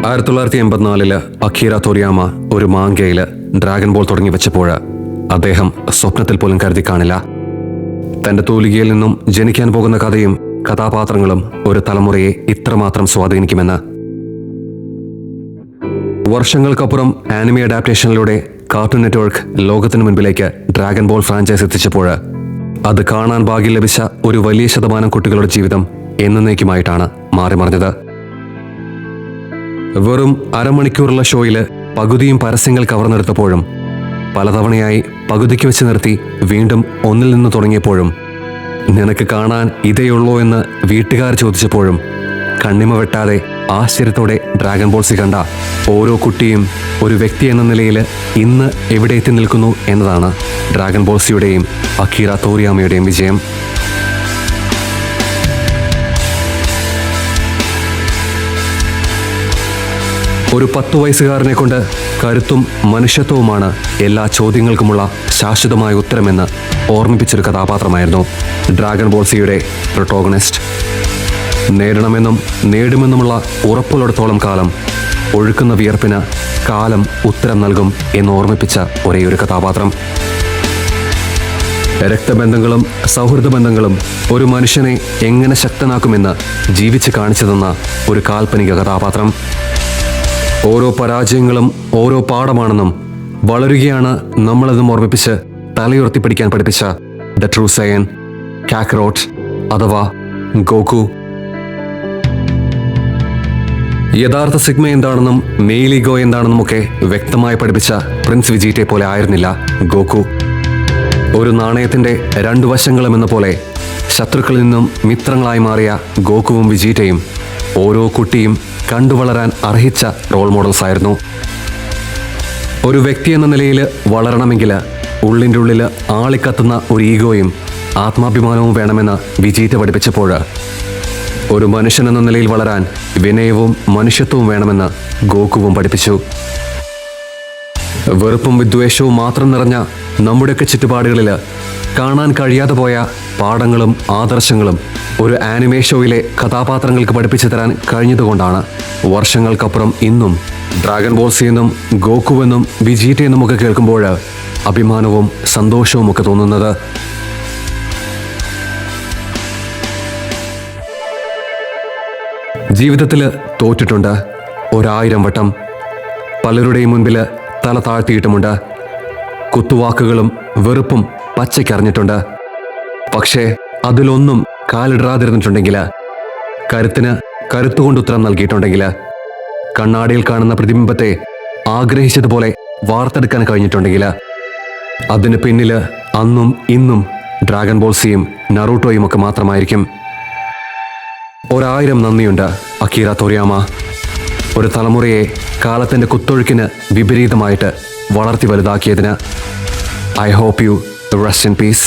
1984 അക്കീറ തോരിയാമ ഒരു മാങ്കയിൽ dragon ball തുടങ്ങി വെച്ചപ്പോൾ അദ്ദേഹം സ്വപ്നത്തിൽ പോലും കരുതി കാണില്ല തന്റെ തൂലികയിൽ നിന്നും ജനിക്കാൻ പോകുന്ന കഥയും കഥാപാത്രങ്ങളും ഒരു തലമുറയെ ഇത്രമാത്രം സ്വാധീനിക്കുമെന്ന്. വർഷങ്ങൾക്കപ്പുറം ആനിമി അഡാപ്റ്റേഷനിലൂടെ കാർട്ടൂൺ നെറ്റ്വർക്ക് ലോകത്തിനു മുൻപിലേക്ക് ഡ്രാഗൺ ബോൾ ഫ്രാഞ്ചൈസ് എത്തിച്ചപ്പോൾ അത് കാണാൻ ഭാഗ്യം ലഭിച്ച ഒരു വലിയ ശതമാനം കുട്ടികളുടെ ജീവിതം എന്നേക്കുമായിട്ടാണ് മാറിമറിഞ്ഞത്. വെറും അരമണിക്കൂറുള്ള ഷോയിൽ പകുതിയും പരസ്യങ്ങൾ കവർന്നെടുത്തപ്പോഴും പലതവണയായി പകുതിക്ക് വെച്ച് നിർത്തി വീണ്ടും ഒന്നിൽ നിന്ന് തുടങ്ങിയപ്പോഴും നിനക്ക് കാണാൻ ഇതേയുള്ളൂ എന്ന് വീട്ടുകാർ ചോദിച്ചപ്പോഴും കണ്ണിമ വെട്ടാതെ ആശ്ചര്യത്തോടെ ഡ്രാഗൺ ബോൾസി കണ്ട ഓരോ കുട്ടിയും ഒരു വ്യക്തി എന്ന നിലയിൽ ഇന്ന് എവിടെ എത്തി നിൽക്കുന്നു എന്നതാണ് ഡ്രാഗൺ ബോൾസിയുടെയും അക്കീറ തോരിയാമയുടെയും വിജയം. ഒരു 10 വയസ്സുകാരനെ കൊണ്ട് കരുത്തും മനുഷ്യത്വവുമാണ് എല്ലാ ചോദ്യങ്ങൾക്കുമുള്ള ശാശ്വതമായ ഉത്തരമെന്ന് ഓർമ്മിപ്പിച്ചൊരു കഥാപാത്രമായിരുന്നു ഡ്രാഗൺ ബോൾസിയുടെ പ്രൊട്ടോഗണിസ്റ്റ്. നേടണമെന്നും നേടുമെന്നുമുള്ള ഉറപ്പുള്ളിടത്തോളം കാലം ഒഴുക്കുന്ന വിയർപ്പിന് കാലം ഉത്തരം നൽകും എന്ന് ഓർമ്മിപ്പിച്ച ഒരേയൊരു കഥാപാത്രം. രക്തബന്ധങ്ങളും സൗഹൃദ ബന്ധങ്ങളും ഒരു മനുഷ്യനെ എങ്ങനെ ശക്തനാക്കുമെന്ന് ജീവിച്ച് കാണിച്ചു തന്ന ഒരു കാൽപ്പനിക കഥാപാത്രം. ഓരോ പരാജയങ്ങളും ഓരോ പാഠമാണെന്നും വളരുകയാണ് നമ്മളെന്നും ഓർമ്മിപ്പിച്ച് തലയുയർത്തി പിടിക്കാൻ പഠിപ്പിച്ച ദ ട്രൂ സയൻ കാക്രോട്ട് അഥവാ ഗോക്കു. യഥാർത്ഥ സിഗ്മ എന്താണെന്നും മെയിൽ ഈഗോ എന്താണെന്നും ഒക്കെ വ്യക്തമായി പഠിപ്പിച്ച പ്രിൻസ് വിജീറ്റെ പോലെ ആയിരുന്നില്ല ഗോക്കു. ഒരു നാണയത്തിന്റെ 2 വശങ്ങളും എന്ന പോലെ ശത്രുക്കളിൽ നിന്നും മിത്രങ്ങളായി മാറിയ ഗോക്കുവും വിജീറ്റയും ഓരോ കുട്ടിയും കണ്ടുവളരാൻ അർഹിച്ച റോൾ മോഡൽസ് ആയിരുന്നു. ഒരു വ്യക്തി എന്ന നിലയിൽ വളരണമെങ്കിൽ ഉള്ളിൻ്റെ ഉള്ളിൽ ആളിക്കത്തുന്ന ഒരു ഈഗോയും ആത്മാഭിമാനവും വേണമെന്ന് വിജീറ്റ പഠിപ്പിച്ചപ്പോൾ ഒരു മനുഷ്യൻ എന്ന നിലയിൽ വളരാൻ വിനയവും മനുഷ്യത്വവും വേണമെന്ന് ഗോക്കുവും പഠിപ്പിച്ചു. വെറുപ്പും വിദ്വേഷവും മാത്രം നിറഞ്ഞ നമ്മുടെയൊക്കെ ചുറ്റുപാടുകളിൽ കാണാൻ കഴിയാതെ പോയ പാഠങ്ങളും ആദർശങ്ങളും ഒരു ആനിമേ ഷോയിലെ കഥാപാത്രങ്ങൾക്ക് പഠിപ്പിച്ചു തരാൻ കഴിഞ്ഞതുകൊണ്ടാണ് വർഷങ്ങൾക്കപ്പുറം ഇന്നും ഡ്രാഗൺ ബോൾസി എന്നും ഗോക്കുവെന്നും വിജീറ്റ എന്നും ഒക്കെ കേൾക്കുമ്പോൾ അഭിമാനവും സന്തോഷവും ഒക്കെ തോന്നുന്നത്. ജീവിതത്തിൽ തോറ്റിട്ടുണ്ട് 1000 വട്ടം. പലരുടെയും മുൻപിൽ തല താഴ്ത്തിയിട്ടുമുണ്ട്. കുത്തുവാക്കുകളും വെറുപ്പും പച്ചയ്ക്കറിഞ്ഞിട്ടുണ്ട്. പക്ഷേ അതിലൊന്നും കാലിടാതിരുന്നിട്ടുണ്ടെങ്കിൽ, കരുത്തിന് കരുത്തുകൊണ്ട് ഉത്തരം നൽകിയിട്ടുണ്ടെങ്കിൽ, കണ്ണാടിയിൽ കാണുന്ന പ്രതിബിംബത്തെ ആഗ്രഹിച്ചതുപോലെ വാർത്തെടുക്കാൻ കഴിഞ്ഞിട്ടുണ്ടെങ്കിൽ, അതിന് പിന്നിൽ അന്നും ഇന്നും ഡ്രാഗൺ ബോൾസിയും നറൂട്ടോയും ഒക്കെ മാത്രമായിരിക്കും. 1000 നന്ദിയുണ്ട് അക്കീറ തോരിയാമ. ഒരു തലമുറയെ കാലത്തിൻ്റെ കുത്തൊഴുക്കിന് വിപരീതമായിട്ട് വളർത്തി വലുതാക്കിയതിന്. I hope you rest in piece.